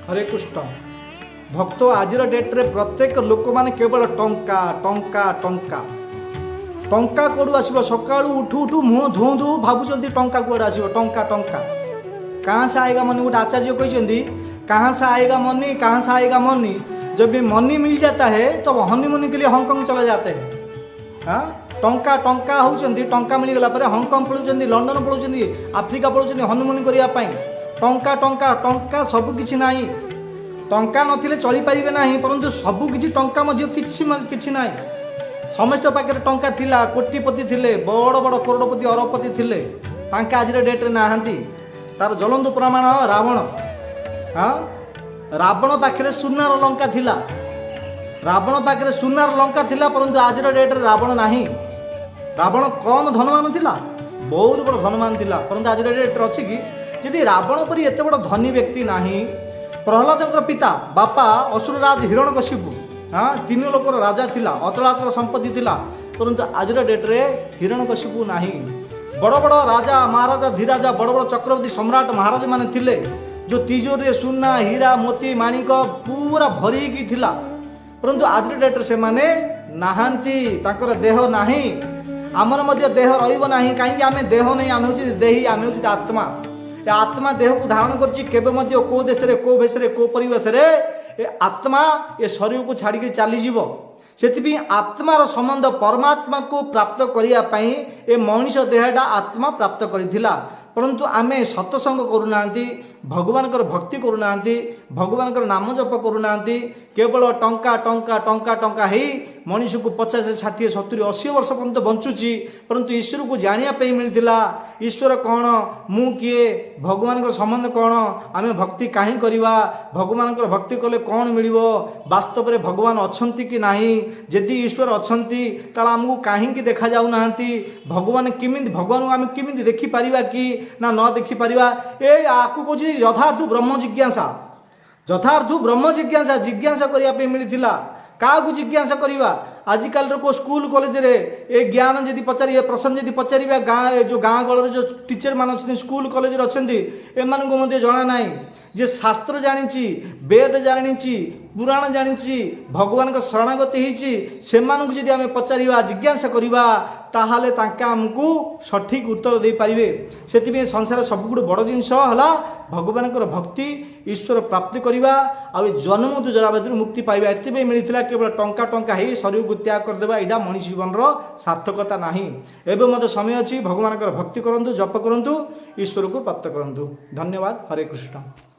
हरे कृष्ण भक्त आज डेट्रे प्रत्येक लोक मैंने केवल टंका टंका टंका टंका कौड़ आसो सका उठू उठू मुँह धो धो भावुं टंका कौड़ आसो टंका टंका कहाँ से आएगा मनी गोटे आचार्य कहते कहाँ से आएगा मनी कहाँ से आएगा मनी जब भी मनी मिल जाता है तो हनीमून के लिए हांगकांग चला जाते हैं। हाँ टंका टंका होती टंका मिलगला हांगकांग पलाउं लंडन पलाउं आफ्रिका पलाउं हनीमून करने टंका टंका टंका सबकि ना टंका नथिले चली पारिबे नाही परंतु सबकि टंका किछि ना समस्त पाखे टंका थिला कोटिपति थिले बड़ बड़ करोड़पति अरबपति थिले तांके आज डेट्रे नाहांती तार ज्वलंत प्रमाण रावण। हाँ रावण पाखे सुनार लंका थिला रावण पाखे सुनार लंका थिला परंतु आज डेट्रे रावण नाही। रावण कम धनवान थिला बहुत बड़ धनवान थिला परंतु आज डेट्रे अछि कि यदि रावण परी एते बड़ धनी व्यक्ति नाही प्रहलाद पिता बापा असुरराज हिरण्यकशिपु हाँ तीन लोकर राजा थिला अचलाचल संपत्ति थिला परंतु आज डेट्रे हिरण्यकशिपु नाही। बड़ बड़ राजा महाराजा धीराजा बड़ बड़ चक्रवर्ती सम्राट महाराज माने थिले जो तिजोरी सुना हीरा मोती माणिक पूरा भरिकी थिला परंतु आज डेट्रे से माने नाहांती ताकर देह नाही आमर मध्य देह रहिबो नाही काहेकि आमे देह नहीं आमे होची देही आमे होची आत्मा आत्मा देह को धारण कर को देश को भेष को परिवेश आत्मा ये शरीर को छाड़ी चली जीव से आत्मार संबंध परमात्मा को प्राप्त करने ए मनीष देहटा आत्मा प्राप्त करथिला परंतु आमे सत्संग करूना भगवान भक्ति करूना भगवान नाम जप करूना केवल टंका टंका टंका टंका ही मनीष को 50 60 70 80 वर्ष पर्यंत बंचुची परंतु ईश्वर को जानापी मिलता ईश्वर कौन मु किए भगवान संबंध कौन आमे भक्ति कहीं करवा भगवान भक्ति कले कौन मिल वास्तव में भगवान अच्छी कि नहीं जदि ईश्वर अच्छी ताला आमको कहीं देखा जाऊना भगवान किमी भगवान को आम किमी देखिपर कि ना न देखिपर ए आपको कौन यथार्थ ब्रह्म जिज्ञासा जिज्ञासा करने मिलता क्या जिज्ञासा करवा आजिकल को स्कूल कॉलेज रे ए ज्ञान जदि पचार ए प्रश्न जदि पचार गाँ जो गाँ गल जो टीचर मान अच्छे स्कूल कॉलेज अच्छा एम जना ना जे शास्त्र जानी वेद जानी पुराण जानी भगवान शरणागति होती जदि आम पचार जिज्ञासा करवा ताहले आमको सठिक उत्तर दे पारे से संसार सबुठ बड़ जिनस है भगवान भक्ति ईश्वर प्राप्ति करवा आ जन्म तो जराबादी मुक्ति पाइबा एत मिलता केवल टंका टंका ही शरीर को त्याग करदेवा यहाँ मनीष जीवन सार्थकता ना एवं मत समय अच्छी भगवान भक्ति करूँ जप करूँ ईश्वर को प्राप्त करूँ। धन्यवाद। हरे कृष्ण।